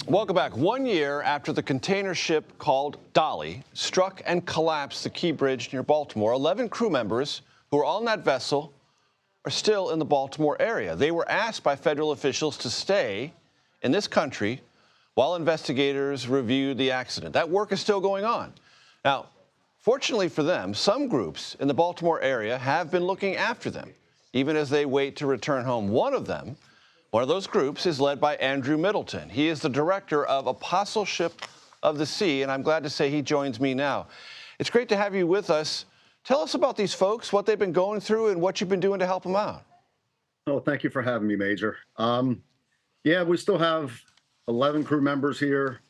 Welcome back. 1 year after the container ship called Dali struck and collapsed the Key Bridge near Baltimore, 11 crew members who were on that vessel are still in the Baltimore area. They were asked by federal officials to stay in this country while investigators reviewed the accident. That work is still going on. Now, fortunately for them, some groups in the Baltimore area have been looking after them, even as they wait to return home. One of those groups is led by Andrew Middleton. He is the director of Apostleship of the Sea, and I'm glad to say he joins me now. It's great to have you with us. Tell us about these folks, what they've been going through, and what you've been doing to help them out. Oh, thank you for having me, Major. Yeah, we still have 11 crew members here.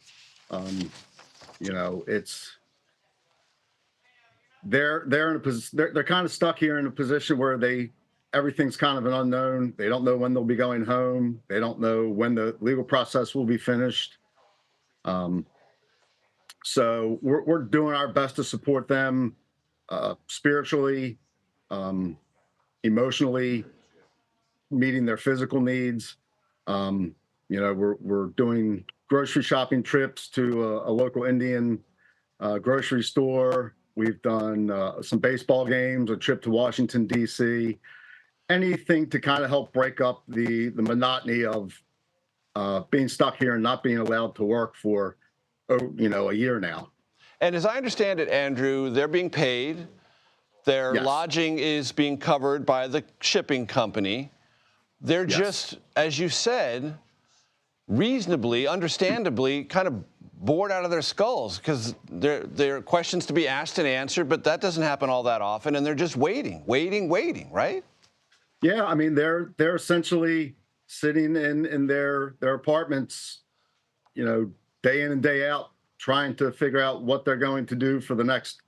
They're kind of stuck here in a position where everything's kind of an unknown. They don't know when they'll be going home. They don't know when the legal process will be finished. So we're doing our best to support them spiritually, emotionally, meeting their physical needs. We're doing grocery shopping trips to a local Indian grocery store. We've done some baseball games, a trip to Washington, D.C., anything to kind of help break up the monotony of being stuck here and not being allowed to work for, a year now. And as I understand it, Andrew, they're being paid. Their Yes. lodging is being covered by the shipping company. They're Yes. just, as you said, reasonably, understandably, kind of bored out of their skulls because there are questions to be asked and answered, but that doesn't happen all that often, and they're just waiting, right? Yeah, I mean, they're essentially sitting in their apartments, day in and day out, trying to figure out what they're going to do for the next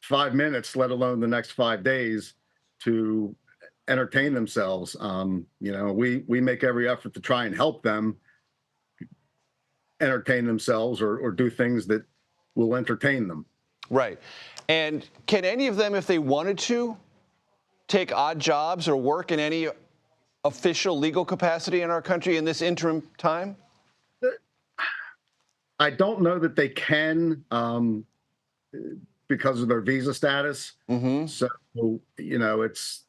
5 minutes, let alone the next 5 days, to entertain themselves. We make every effort to try and help them entertain themselves or do things that will entertain them. Right. And can any of them, if they wanted to, take odd jobs or work in any official legal capacity in our country in this interim time? I don't know that they can because of their visa status. Mm-hmm. So, it's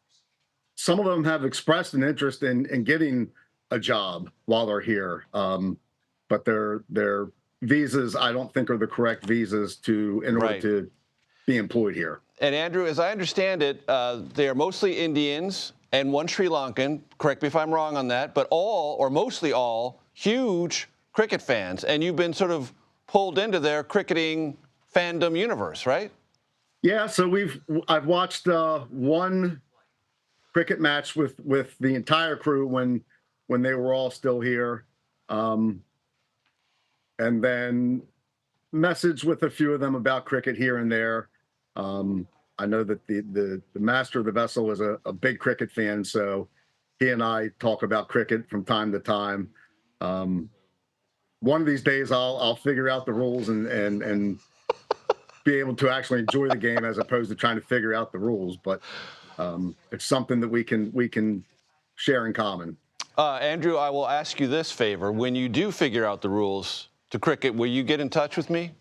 some of them have expressed an interest in getting a job while they're here. But their visas, I don't think, are the correct visas in order to be employed here. And Andrew, as I understand it, they are mostly Indians and one Sri Lankan. Correct me if I'm wrong on that, but all, or mostly all, huge cricket fans. And you've been sort of pulled into their cricketing fandom universe, right? Yeah. So I've watched one cricket match with the entire crew when they were all still here. And then messaged with a few of them about cricket here and there. I know that the master of the vessel is a big Cricket fan, so he and I talk about cricket from time to time. One of these days, I'll figure out the rules and be able to actually enjoy the game as opposed to trying to figure out the rules. But it's something that we can share in common. Andrew, I will ask you this favor: when you do figure out the rules to cricket, will you get in touch with me?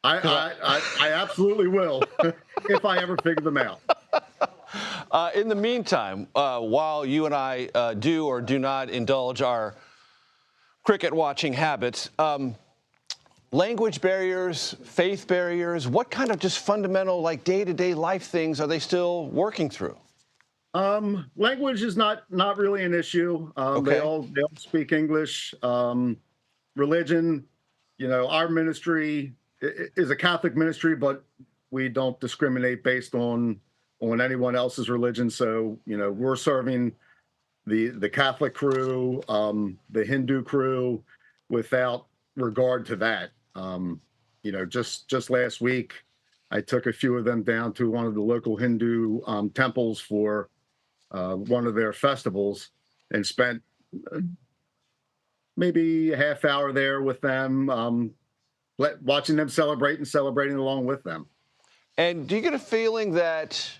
I absolutely will, if I ever figure them out. In the meantime, while you and I do or do not indulge our cricket watching habits, language barriers, faith barriers, what kind of just fundamental, like day-to-day life things are they still working through? Language is not really an issue. Okay. They all speak English. Religion, our ministry is a Catholic ministry, but we don't discriminate based on anyone else's religion. So, we're serving the Catholic crew, the Hindu crew, without regard to that. Just last week, I took a few of them down to one of the local Hindu temples for one of their festivals and spent maybe a half hour there with them, watching them celebrate and celebrating along with them. And do you get a feeling that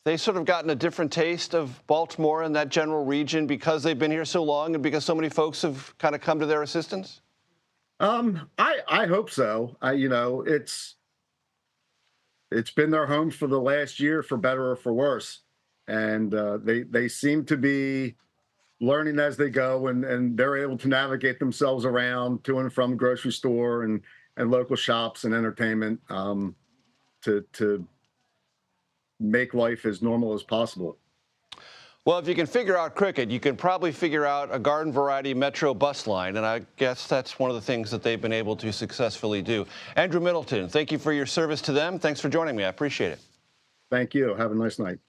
they sort of gotten a different taste of Baltimore and that general region because they've been here so long and because so many folks have kind of come to their assistance? I hope so. It's been their home for the last year, for better or for worse, and they seem to be learning as they go, and they're able to navigate themselves around to and from the grocery store and local shops and entertainment, to make life as normal as possible. Well, if you can figure out cricket, you can probably figure out a garden variety metro bus line, and I guess that's one of the things that they've been able to successfully do. Andrew Middleton, thank you for your service to them. Thanks for joining me. I appreciate it. Thank you. Have a nice night.